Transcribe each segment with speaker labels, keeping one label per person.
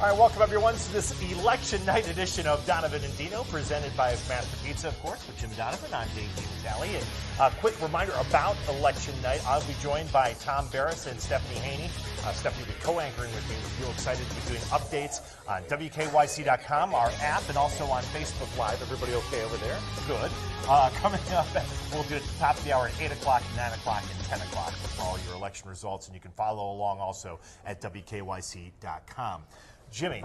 Speaker 1: All right, welcome everyone to this election night edition of Donovan and Dino, presented by Master Pizza, of course, with Jim Donovan. I'm Dave DeNatale. And a quick reminder about election night. I'll be joined by Tom Barris and Stephanie Haney. Stephanie will be co-anchoring with me. We're real excited to be doing updates on WKYC.com, our app, and also on Facebook Live. Everybody okay over there? Good. Coming up, we'll do it at the top of the hour at 8 o'clock, 9 o'clock, and 10 o'clock for all your election results. And you can follow along also at WKYC.com. Jimmy,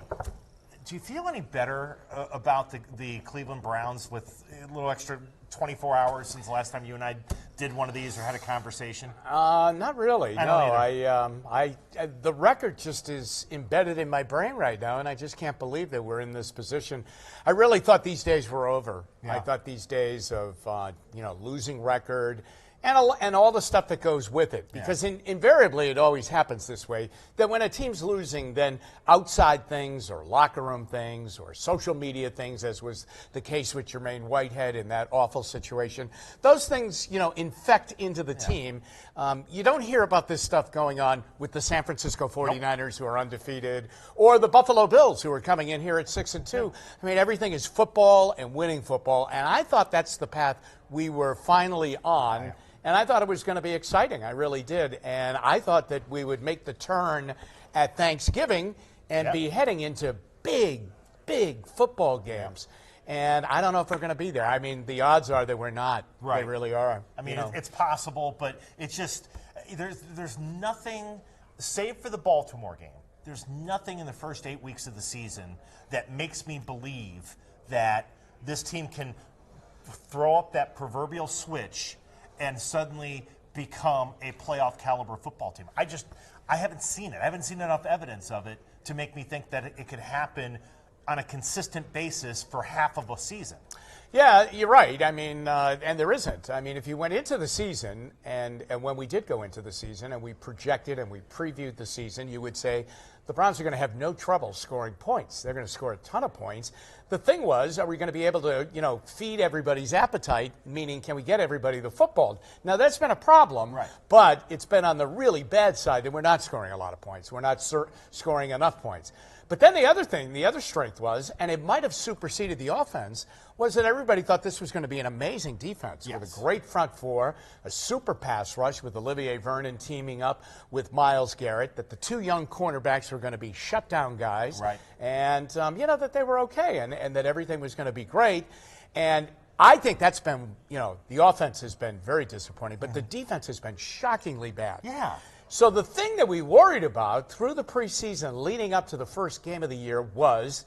Speaker 1: do you feel any better about the Cleveland Browns with a little extra 24 hours since the last time you and I did one of these or had a conversation?
Speaker 2: Not really.
Speaker 1: I
Speaker 2: the record just is embedded in my brain right now, and I just can't believe that we're in this position. I really thought these days were over. Yeah. I thought these days of losing record and all the stuff that goes with it. Because invariably it always happens this way, that when a team's losing, then outside things or locker room things or social media things, as was the case with Jermaine Whitehead in that awful situation, those things, infect into the team. You don't hear about this stuff going on with the San Francisco 49ers, who are undefeated, or the Buffalo Bills, who are coming in here at 6-2. I mean, everything is football and winning football, and I thought that's the path we were finally on. And I thought it was going to be exciting. I really did. And I thought that we would make the turn at Thanksgiving and be heading into big, big football games. And I don't know if we're going to be there. I mean, the odds are that we're not. Right. They really are.
Speaker 1: I mean, it's possible, but it's just there's nothing, save for the Baltimore game, there's nothing in the first 8 weeks of the season that makes me believe that this team can throw up that proverbial switch and suddenly become a playoff caliber football team. I haven't seen it. I haven't seen enough evidence of it to make me think that it could happen on a consistent basis for half of a season.
Speaker 2: Yeah, you're right. I mean, and there isn't. I mean, if you went into the season, and when we did go into the season and we projected and we previewed the season, you would say the Browns are going to have no trouble scoring points. They're going to score a ton of points. The thing was, are we going to be able to, feed everybody's appetite, meaning can we get everybody the football? Now, that's been a problem, but it's been on the really bad side that we're not scoring a lot of points. We're not scoring enough points. But then the other strength was, and it might have superseded the offense, was that everybody thought this was going to be an amazing defense with a great front four, a super pass rush with Olivier Vernon teaming up with Myles Garrett, that the two young cornerbacks were going to be shutdown guys, and that they were okay, and that everything was going to be great. And I think that's been, the offense has been very disappointing, but the defense has been shockingly bad.
Speaker 1: Yeah.
Speaker 2: So the thing that we worried about through the preseason leading up to the first game of the year was,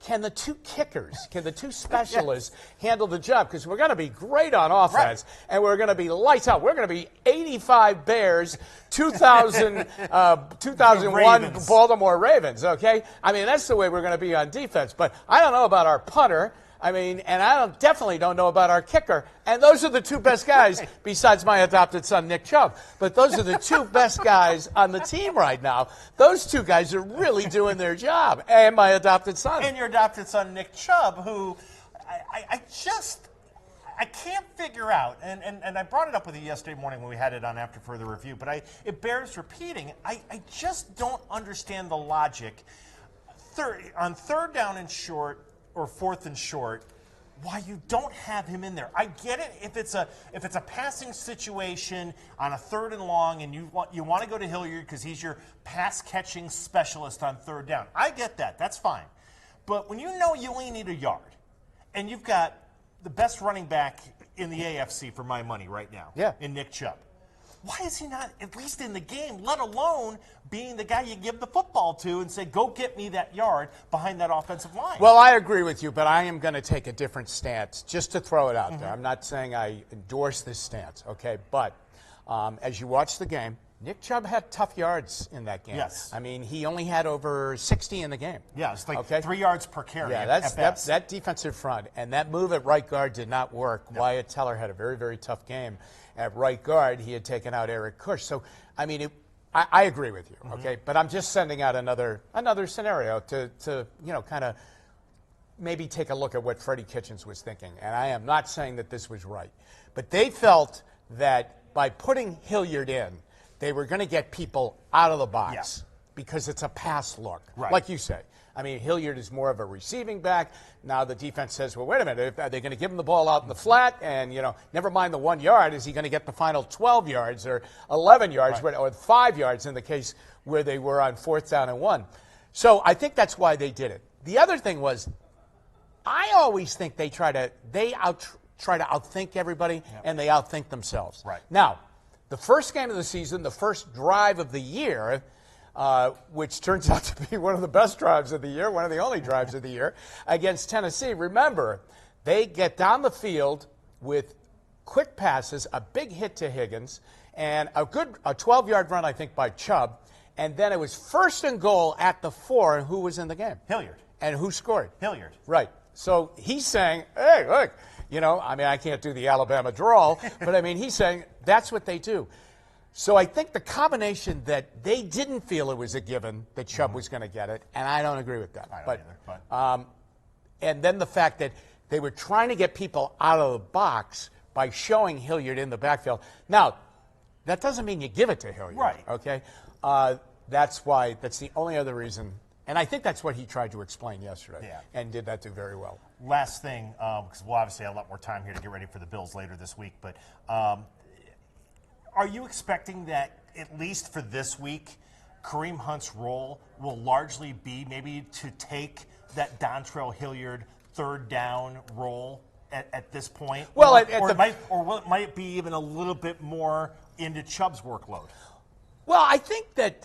Speaker 2: can the two kickers, can the two specialists handle the job? Because we're going to be great on offense, and we're going to be lights out. We're going to be 85 Bears, 2001 Baltimore Ravens, okay? I mean, that's the way we're going to be on defense. But I don't know about our punter. I mean, and I definitely don't know about our kicker. And those are the two best guys, besides my adopted son, Nick Chubb. But those are the two best guys on the team right now. Those two guys are really doing their job. And my adopted son.
Speaker 1: And your adopted son, Nick Chubb, who I can't figure out, and I brought it up with you yesterday morning when we had it on After Further Review, but it bears repeating. I just don't understand the logic. On third down and short, or fourth and short, why you don't have him in there. I get it if it's a passing situation on a third and long and you want to go to Hilliard because he's your pass catching specialist on third down. I get that. That's fine. But when you know you only need a yard and you've got the best running back in the AFC for my money right now in Nick Chubb, why is he not at least in the game, let alone being the guy you give the football to and say, go get me that yard behind that offensive line?
Speaker 2: Well, I agree with you, but I am going to take a different stance, just to throw it out there. I'm not saying I endorse this stance, okay? But as you watch the game, Nick Chubb had tough yards in that game.
Speaker 1: Yes.
Speaker 2: I mean, he only had over 60 in the game.
Speaker 1: Yeah, it's like 3 yards per carry.
Speaker 2: Yeah, that defensive front. And that move at right guard did not work. No. Wyatt Teller had a very, very tough game. At right guard, he had taken out Eric Kush. So, I mean, I agree with you, okay? But I'm just sending out another scenario to kind of maybe take a look at what Freddie Kitchens was thinking. And I am not saying that this was right. But they felt that by putting Hilliard in, they were going to get people out of the box because it's a pass look, like you say. I mean, Hilliard is more of a receiving back. Now the defense says, well, wait a minute, are they going to give him the ball out in the flat? And, never mind the 1 yard, is he going to get the final 12 yards or 11 yards or 5 yards in the case where they were on 4th down and 1? So I think that's why they did it. The other thing was, I always think they try to outthink everybody, and they outthink themselves.
Speaker 1: Right.
Speaker 2: Now, the first game of the season, the first drive of the year, which turns out to be one of the best drives of the year, one of the only drives of the year, against Tennessee. Remember, they get down the field with quick passes, a big hit to Higgins, and a 12-yard run, I think, by Chubb. And then it was 1st and goal at the 4, and who was in the game?
Speaker 1: Hilliard.
Speaker 2: And who scored?
Speaker 1: Hilliard.
Speaker 2: Right. So he's saying, hey, look, I can't do the Alabama drawl, but he's saying that's what they do. So I think the combination that they didn't feel it was a given that Chubb was going to get it, and I don't agree with that.
Speaker 1: I don't either. But.
Speaker 2: And then the fact that they were trying to get people out of the box by showing Hilliard in the backfield. Now, that doesn't mean you give it to Hilliard.
Speaker 1: Right.
Speaker 2: Okay? That's the only other reason. And I think that's what he tried to explain yesterday, and did that do very well.
Speaker 1: Last thing, because we'll obviously have a lot more time here to get ready for the Bills later this week, but are you expecting that, at least for this week, Kareem Hunt's role will largely be maybe to take that Dontrell Hilliard 3rd down role at this point?
Speaker 2: Well,
Speaker 1: might it be even a little bit more into Chubb's workload?
Speaker 2: Well, I think that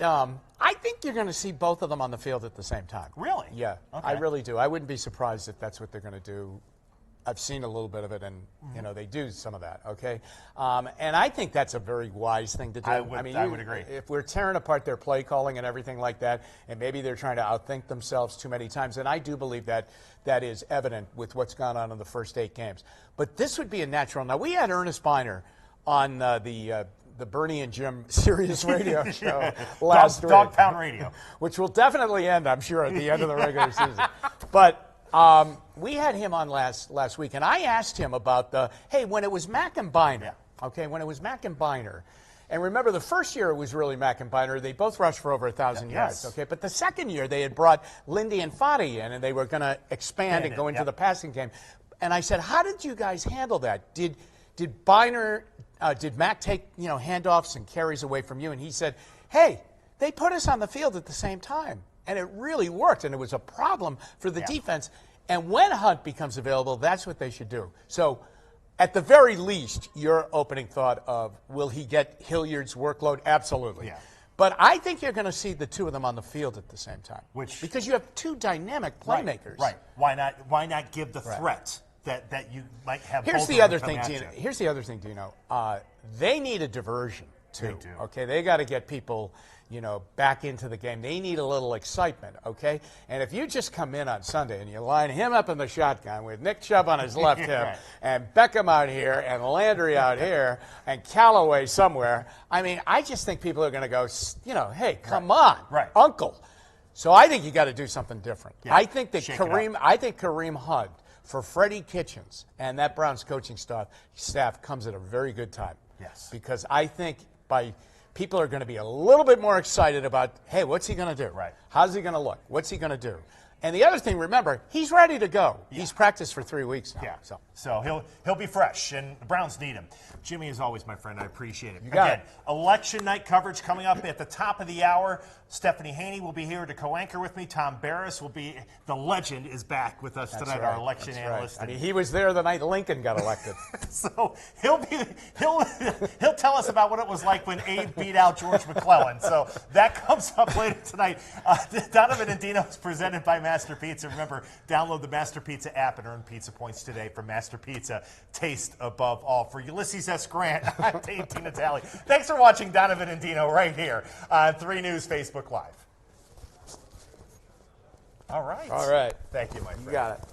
Speaker 2: you're going to see both of them on the field at the same time.
Speaker 1: Really?
Speaker 2: Yeah,
Speaker 1: okay.
Speaker 2: I really do. I wouldn't be surprised if that's what they're going to do. I've seen a little bit of it, and they do some of that. Okay, and I think that's a very wise thing to do.
Speaker 1: I would agree.
Speaker 2: If we're tearing apart their play calling and everything like that, and maybe they're trying to outthink themselves too many times, and I do believe that is evident with what's gone on in the first 8 games. But this would be a natural. Now, we had Ernest Biner on the Bernie and Jim Sirius radio show last week.
Speaker 1: Dog Pound Radio.
Speaker 2: Which will definitely end, I'm sure, at the end of the regular season. But we had him on last week, and I asked him about when it was Mack and Biner, when it was Mack and Biner, and remember the first year it was really Mack and Biner, they both rushed for over 1,000 yards, okay? But the second year they had brought Lindy and Fadi in, and they were going to expand and go into the passing game. And I said, how did you guys handle that? Did Biner... did Mack take handoffs and carries away from you? And he said, hey, they put us on the field at the same time. And it really worked, and it was a problem for the defense. And when Hunt becomes available, that's what they should do. So at the very least, your opening thought of, will he get Hilliard's workload? Absolutely. Yeah. But I think you're going to see the two of them on the field at the same time. Because you have two dynamic playmakers.
Speaker 1: Right. Why not give the threat that you might have?
Speaker 2: Here's the other thing, Dino. They need a diversion too.
Speaker 1: They do.
Speaker 2: Okay, they got to get people, back into the game. They need a little excitement. Okay, and if you just come in on Sunday and you line him up in the shotgun with Nick Chubb on his left hip and Beckham out here and Landry out here and Callaway somewhere, I just think people are going to go, hey, come on, Uncle. So I think you got to do something different. Yeah. I think Kareem Hunt for Freddie Kitchens and that Browns coaching staff comes at a very good time.
Speaker 1: Yes.
Speaker 2: Because I think people are going to be a little bit more excited about, hey, what's he going to do?
Speaker 1: Right.
Speaker 2: How's he going to look? What's he going to do? And the other thing, remember, he's ready to go. Yeah. He's practiced for 3 weeks now.
Speaker 1: Yeah. So he'll be fresh, and the Browns need him. Jimmy, as always, my friend, I appreciate it.
Speaker 2: You got it.
Speaker 1: Election night coverage coming up at the top of the hour. Stephanie Haney will be here to co-anchor with me. Tom Barris will be, the legend is back with us tonight, our election analyst.
Speaker 2: Right. He was there the night Lincoln got elected.
Speaker 1: So he'll tell us about what it was like when Abe beat out George McClellan. So that comes up later tonight. Donovan and Dino is presented by Master Pizza. Remember, download the Master Pizza app and earn pizza points today from Master Pizza. Taste above all. For Ulysses S. Grant, I'm Dave DeNatale. Thanks for watching Donovan and Dino right here on 3 News Facebook Live. All right.
Speaker 2: All right.
Speaker 1: Thank you, my friend.
Speaker 2: You got it.